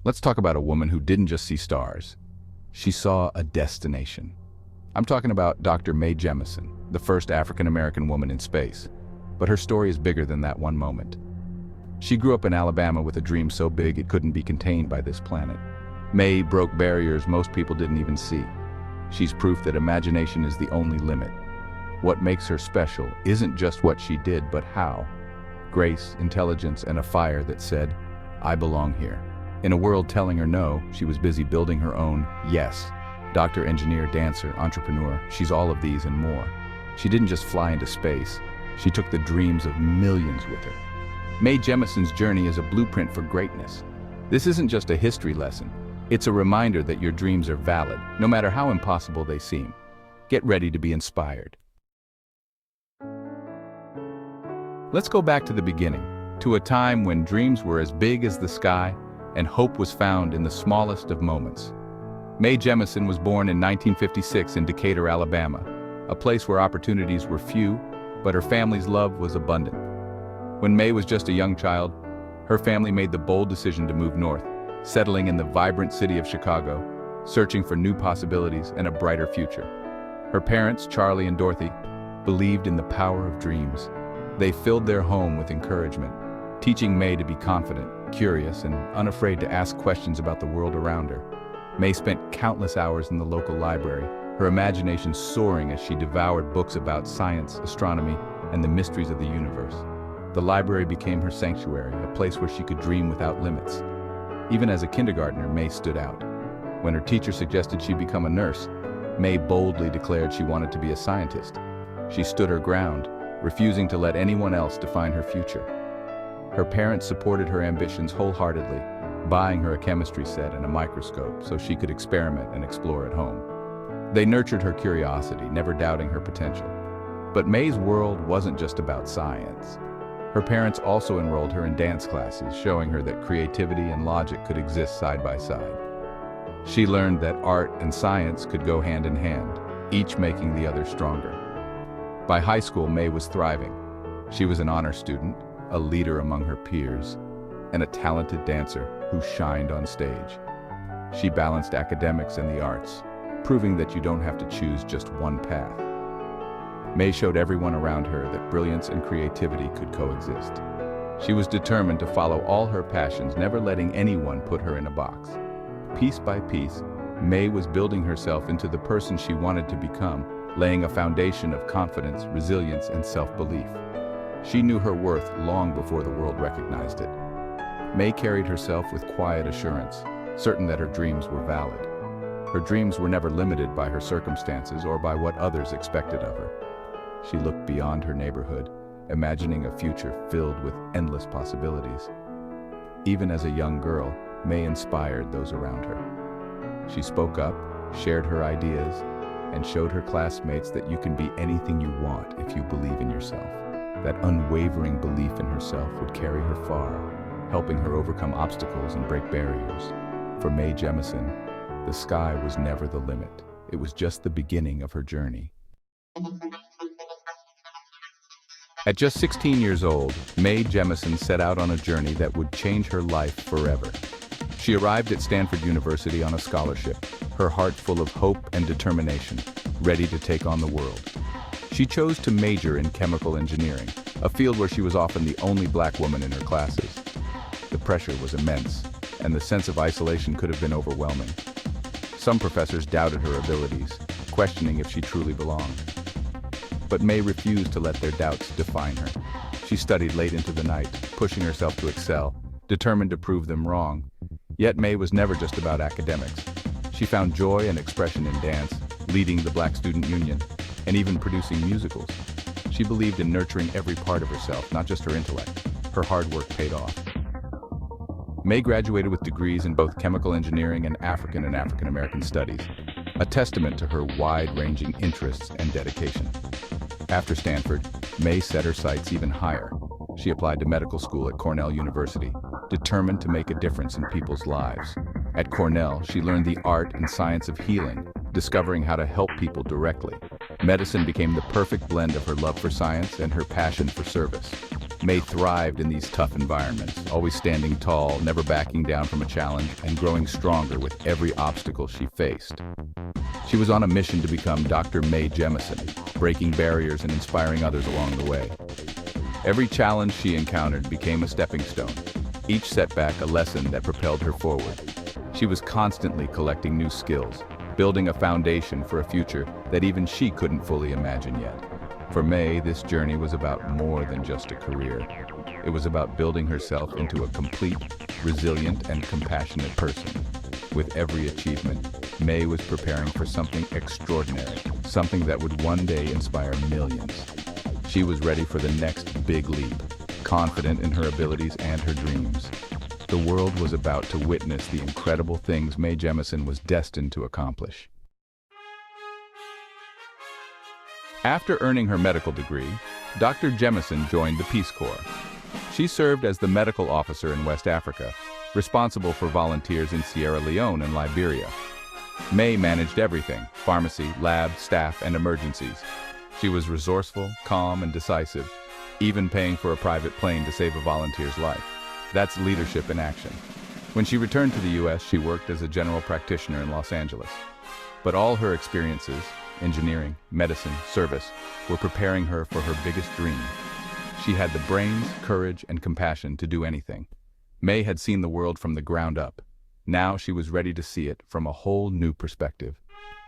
Let's talk about a woman who didn't just see stars. She saw a destination. I'm talking about Dr. Mae Jemison, the first African-American woman in space. But her story is bigger than that one moment. She grew up in Alabama with a dream so big it couldn't be contained by this planet. Mae broke barriers most people didn't even see. She's proof that imagination is the only limit. What makes her special isn't just what she did, but how. Grace, intelligence, and a fire that said, "I belong here." In a world telling her no, she was busy building her own yes. Doctor, engineer, dancer, entrepreneur, she's all of these and more. She didn't just fly into space, she took the dreams of millions with her. Mae Jemison's journey is a blueprint for greatness. This isn't just a history lesson, it's a reminder that your dreams are valid, no matter how impossible they seem. Get ready to be inspired. Let's go back to the beginning, to a time when dreams were as big as the sky and hope was found in the smallest of moments. Mae Jemison was born in 1956 in Decatur, Alabama, a place where opportunities were few, but her family's love was abundant. When Mae was just a young child, her family made the bold decision to move north, settling in the vibrant city of Chicago, searching for new possibilities and a brighter future. Her parents, Charlie and Dorothy, believed in the power of dreams. They filled their home with encouragement, teaching Mae to be confident, curious, and unafraid to ask questions about the world around her. Mae spent countless hours in the local library, her imagination soaring as she devoured books about science, astronomy, and the mysteries of the universe. The library became her sanctuary, a place where she could dream without limits. Even as a kindergartner, Mae stood out. When her teacher suggested she become a nurse, Mae boldly declared she wanted to be a scientist. She stood her ground, refusing to let anyone else define her future. Her parents supported her ambitions wholeheartedly, buying her a chemistry set and a microscope so she could experiment and explore at home. They nurtured her curiosity, never doubting her potential. But Mae's world wasn't just about science. Her parents also enrolled her in dance classes, showing her that creativity and logic could exist side by side. She learned that art and science could go hand in hand, each making the other stronger. By high school, Mae was thriving. She was an honor student, a leader among her peers, and a talented dancer who shined on stage. She balanced academics and the arts, proving that you don't have to choose just one path. Mae showed everyone around her that brilliance and creativity could coexist. She was determined to follow all her passions, never letting anyone put her in a box. Piece by piece, Mae was building herself into the person she wanted to become, laying a foundation of confidence, resilience, and self-belief. She knew her worth long before the world recognized it. Mae carried herself with quiet assurance, certain that her dreams were valid. Her dreams were never limited by her circumstances or by what others expected of her. She looked beyond her neighborhood, imagining a future filled with endless possibilities. Even as a young girl, Mae inspired those around her. She spoke up, shared her ideas, and showed her classmates that you can be anything you want if you believe in yourself. That unwavering belief in herself would carry her far, helping her overcome obstacles and break barriers. For Mae Jemison, the sky was never the limit. It was just the beginning of her journey. At just 16 years old, Mae Jemison set out on a journey that would change her life forever. She arrived at Stanford University on a scholarship, her heart full of hope and determination, ready to take on the world. She chose to major in chemical engineering, a field where she was often the only black woman in her classes. The pressure was immense, and the sense of isolation could have been overwhelming. Some professors doubted her abilities, questioning if she truly belonged. But Mae refused to let their doubts define her. She studied late into the night, pushing herself to excel, determined to prove them wrong. Yet Mae was never just about academics. She found joy and expression in dance, leading the Black Student Union, and even producing musicals. She believed in nurturing every part of herself, not just her intellect. Her hard work paid off. Mae graduated with degrees in both chemical engineering and African American studies, a testament to her wide-ranging interests and dedication. After Stanford, Mae set her sights even higher. She applied to medical school at Cornell University, determined to make a difference in people's lives. At Cornell, she learned the art and science of healing, discovering how to help people directly. Medicine became the perfect blend of her love for science and her passion for service. Mae thrived in these tough environments, always standing tall, never backing down from a challenge, and growing stronger with every obstacle she faced. She was on a mission to become Dr. Mae Jemison, breaking barriers and inspiring others along the way. Every challenge she encountered became a stepping stone, each setback a lesson that propelled her forward. She was constantly collecting new skills, building a foundation for a future that even she couldn't fully imagine yet. For Mae, this journey was about more than just a career. It was about building herself into a complete, resilient, and compassionate person. With every achievement, Mae was preparing for something extraordinary, something that would one day inspire millions. She was ready for the next big leap, confident in her abilities and her dreams. The world was about to witness the incredible things Mae Jemison was destined to accomplish. After earning her medical degree, Dr. Jemison joined the Peace Corps. She served as the medical officer in West Africa, responsible for volunteers in Sierra Leone and Liberia. Mae managed everything: pharmacy, lab, staff, and emergencies. She was resourceful, calm, and decisive, even paying for a private plane to save a volunteer's life. That's leadership in action. When she returned to the U.S., she worked as a general practitioner in Los Angeles. But all her experiences, engineering, medicine, service, were preparing her for her biggest dream. She had the brains, courage, and compassion to do anything. Mae had seen the world from the ground up. Now she was ready to see it from a whole new perspective.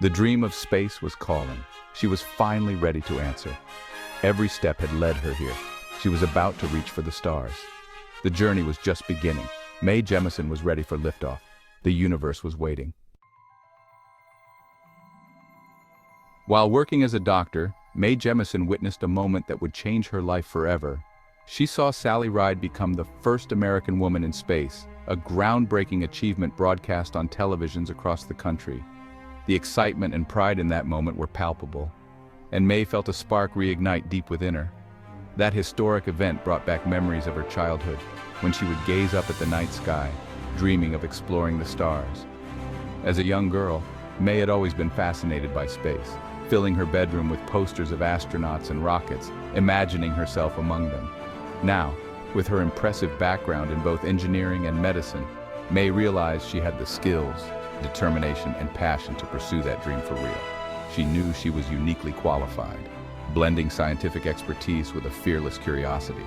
The dream of space was calling. She was finally ready to answer. Every step had led her here. She was about to reach for the stars. The journey was just beginning. Mae Jemison was ready for liftoff. The universe was waiting. While working as a doctor, Mae Jemison witnessed a moment that would change her life forever. She saw Sally Ride become the first American woman in space, a groundbreaking achievement broadcast on televisions across the country. The excitement and pride in that moment were palpable, and Mae felt a spark reignite deep within her. That historic event brought back memories of her childhood, when she would gaze up at the night sky, dreaming of exploring the stars. As a young girl, Mae had always been fascinated by space, filling her bedroom with posters of astronauts and rockets, imagining herself among them. Now, with her impressive background in both engineering and medicine, Mae realized she had the skills, determination, and passion to pursue that dream for real. She knew she was uniquely qualified, blending scientific expertise with a fearless curiosity.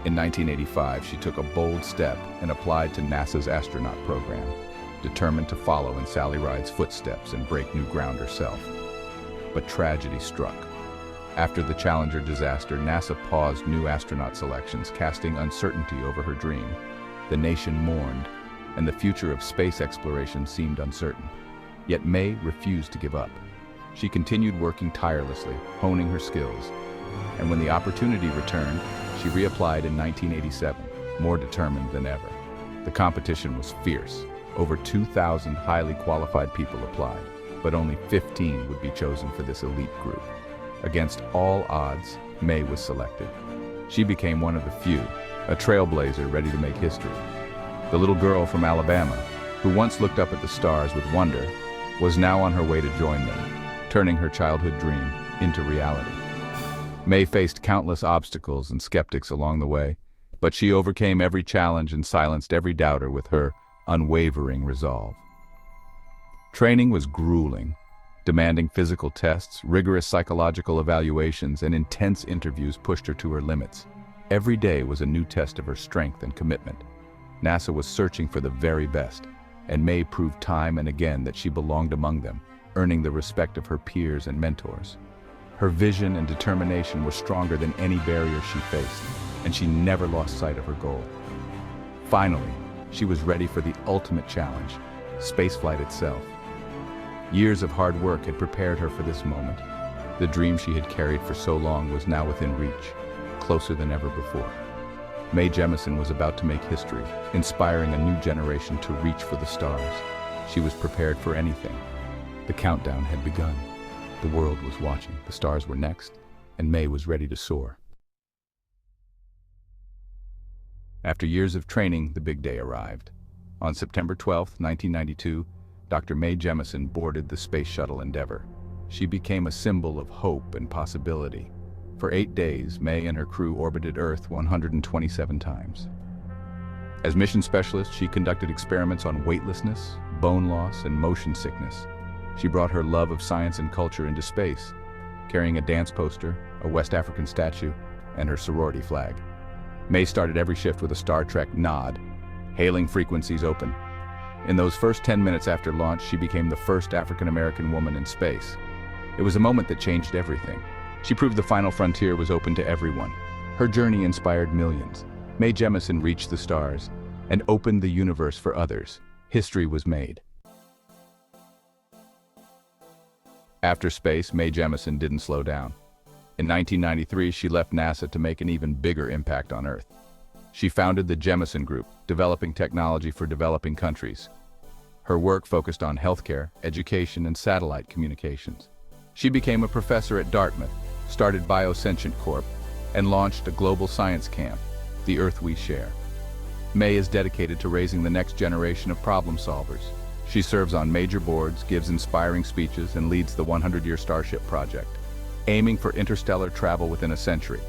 In 1985, she took a bold step and applied to NASA's Astronaut program, determined to follow in Sally Ride's footsteps and break new ground herself. But tragedy struck. After the Challenger disaster, NASA paused new astronaut selections, casting uncertainty over her dream. The nation mourned, and the future of space exploration seemed uncertain. Yet Mae refused to give up. She continued working tirelessly, honing her skills. And when the opportunity returned, she reapplied in 1987, more determined than ever. The competition was fierce. Over 2,000 highly qualified people applied, but only 15 would be chosen for this elite group. Against all odds, Mae was selected. She became one of the few, a trailblazer ready to make history. The little girl from Alabama, who once looked up at the stars with wonder, was now on her way to join them, turning her childhood dream into reality. Mae faced countless obstacles and skeptics along the way, but she overcame every challenge and silenced every doubter with her unwavering resolve. Training was grueling, demanding physical tests, rigorous psychological evaluations, and intense interviews pushed her to her limits. Every day was a new test of her strength and commitment. NASA was searching for the very best, and Mae proved time and again that she belonged among them, earning the respect of her peers and mentors. Her vision and determination were stronger than any barrier she faced, and she never lost sight of her goal. Finally, she was ready for the ultimate challenge, spaceflight itself. Years of hard work had prepared her for this moment. The dream she had carried for so long was now within reach, closer than ever before. Mae Jemison was about to make history, inspiring a new generation to reach for the stars. She was prepared for anything. The countdown had begun. The world was watching. The stars were next, and Mae was ready to soar. After years of training, the big day arrived. On September 12, 1992, Dr. Mae Jemison boarded the Space Shuttle Endeavour. She became a symbol of hope and possibility. For 8 days, Mae and her crew orbited Earth 127 times. As mission specialist, she conducted experiments on weightlessness, bone loss, and motion sickness. She brought her love of science and culture into space, carrying a dance poster, a West African statue, and her sorority flag. Mae started every shift with a Star Trek nod, hailing frequencies open. In those first 10 minutes after launch, she became the first African-American woman in space. It was a moment that changed everything. She proved the final frontier was open to everyone. Her journey inspired millions. Mae Jemison reached the stars and opened the universe for others. History was made. After space, Mae Jemison didn't slow down. In 1993, she left NASA to make an even bigger impact on Earth. She founded the Jemison Group, developing technology for developing countries. Her work focused on healthcare, education, and satellite communications. She became a professor at Dartmouth, started Biosentient Corp., and launched a global science camp, The Earth We Share. Mae is dedicated to raising the next generation of problem solvers. She serves on major boards, gives inspiring speeches, and leads the 100-year Starship project, aiming for interstellar travel within a century.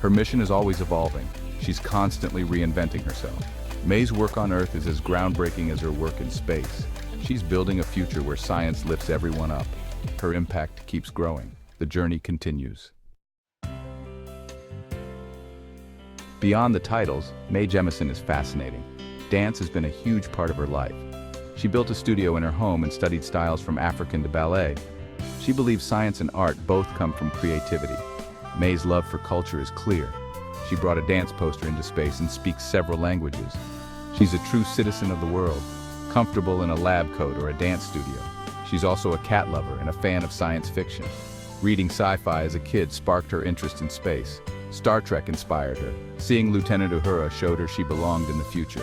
Her mission is always evolving. She's constantly reinventing herself. Mae's work on Earth is as groundbreaking as her work in space. She's building a future where science lifts everyone up. Her impact keeps growing. The journey continues. Beyond the titles, Mae Jemison is fascinating. Dance has been a huge part of her life. She built a studio in her home and studied styles from African to ballet. She believes science and art both come from creativity. Mae's love for culture is clear. She brought a dance poster into space and speaks several languages. She's a true citizen of the world, comfortable in a lab coat or a dance studio. She's also a cat lover and a fan of science fiction. Reading sci-fi as a kid sparked her interest in space. Star Trek inspired her. Seeing Lieutenant Uhura showed her she belonged in the future.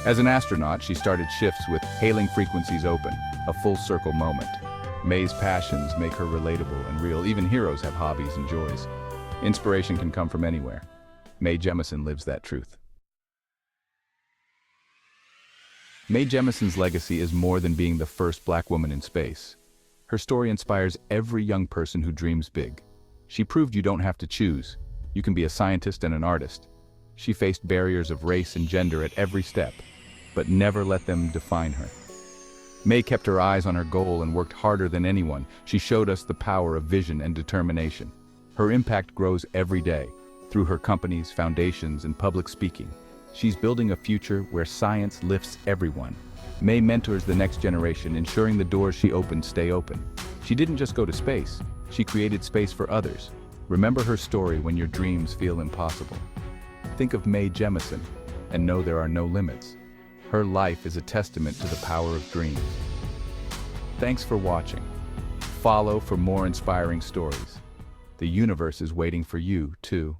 As an astronaut, she started shifts with hailing frequencies open, a full circle moment. Mae's passions make her relatable and real. Even heroes have hobbies and joys. Inspiration can come from anywhere. Mae Jemison lives that truth. Mae Jemison's legacy is more than being the first Black woman in space. Her story inspires every young person who dreams big. She proved you don't have to choose. You can be a scientist and an artist. She faced barriers of race and gender at every step, but never let them define her. Mae kept her eyes on her goal and worked harder than anyone. She showed us the power of vision and determination. Her impact grows every day, through her companies, foundations, and public speaking. She's building a future where science lifts everyone. Mae mentors the next generation, ensuring the doors she opened stay open. She didn't just go to space, she created space for others. Remember her story when your dreams feel impossible. Think of Mae Jemison and know there are no limits. Her life is a testament to the power of dreams. Thanks for watching. Follow for more inspiring stories. The universe is waiting for you, too.